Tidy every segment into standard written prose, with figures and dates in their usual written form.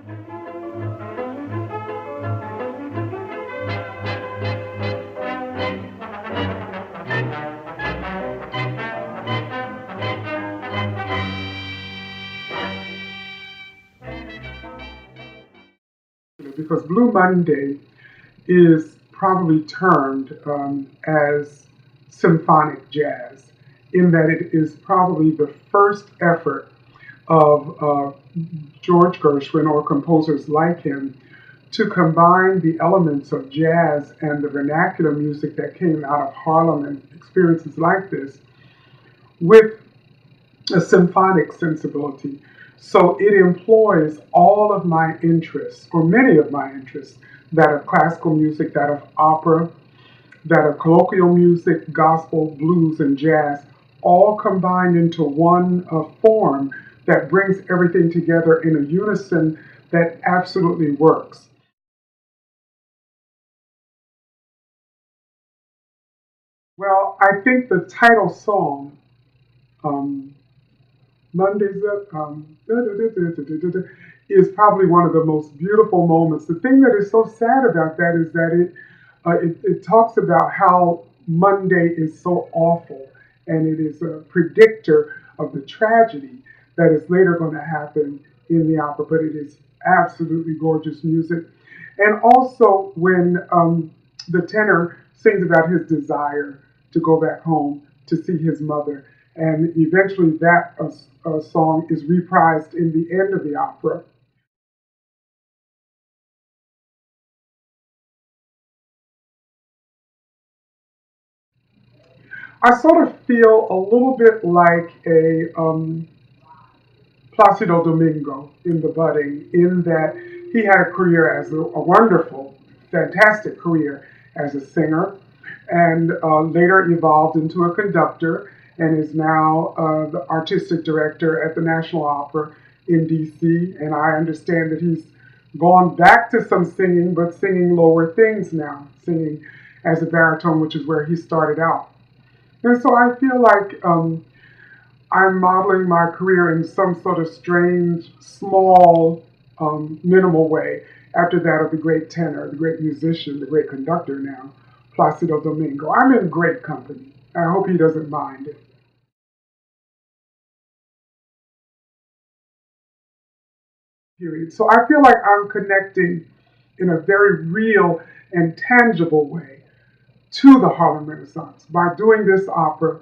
Because Blue Monday is probably termed as symphonic jazz, in that it is probably the first effort of George Gershwin or composers like him to combine the elements of jazz and the vernacular music that came out of Harlem and experiences like this with a symphonic sensibility. So it employs all of my interests, or many of my interests, that of classical music, that of opera, that of colloquial music, gospel, blues, and jazz, all combined into one form that brings everything together in a unison that absolutely works. Well, I think the title song, um, Monday's Up, is probably one of the most beautiful moments. The thing that is so sad about that is that it talks about how Monday is so awful, and it is a predictor of the tragedy that is later going to happen in the opera. But it is absolutely gorgeous music. And also when the tenor sings about his desire to go back home to see his mother. And eventually that song is reprised in the end of the opera. I sort of feel a little bit like a Placido Domingo in the budding, in that he had a career as a wonderful, fantastic career as a singer, and later evolved into a conductor, and is now the artistic director at the National Opera in DC. And I understand that he's gone back to some singing, but singing lower things now, singing as a baritone, which is where he started out. And so I feel like I'm modeling my career in some sort of strange, small, minimal way after that of the great tenor, the great musician, the great conductor now, Placido Domingo. I'm in great company. I hope he doesn't mind it. Period. So I feel like I'm connecting in a very real and tangible way to the Harlem Renaissance by doing this opera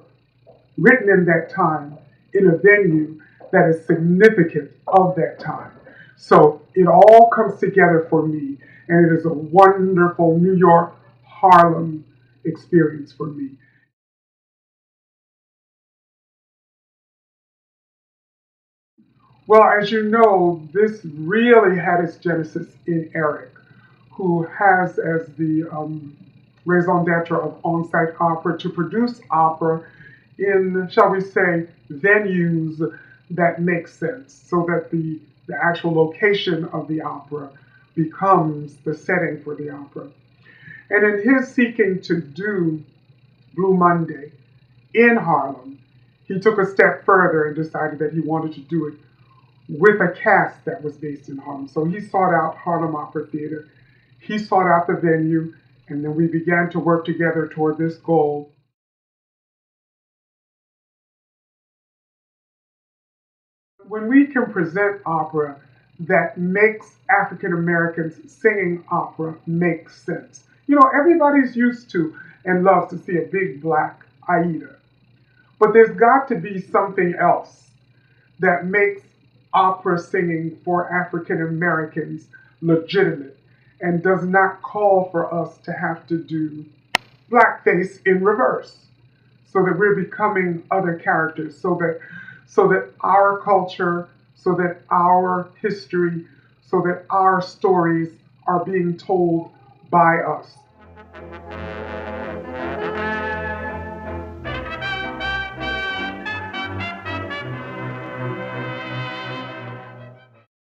written in that time in a venue that is significant of that time. So it all comes together for me, and it is a wonderful New York Harlem experience for me. Well, as you know, this really had its genesis in Eric, who has as the raison d'etre of on-site opera to produce opera in, shall we say, venues that make sense, so that the actual location of the opera becomes the setting for the opera. And in his seeking to do Blue Monday in Harlem, he took a step further and decided that he wanted to do it with a cast that was based in Harlem. So he sought out Harlem Opera Theater, he sought out the venue, and then we began to work together toward this goal. When we can present opera that makes African Americans singing opera make sense. You know, everybody's used to and loves to see a big black Aida, but there's got to be something else that makes opera singing for African Americans legitimate and does not call for us to have to do blackface in reverse, so that we're becoming other characters, so that our culture, so that our history, so that our stories are being told by us.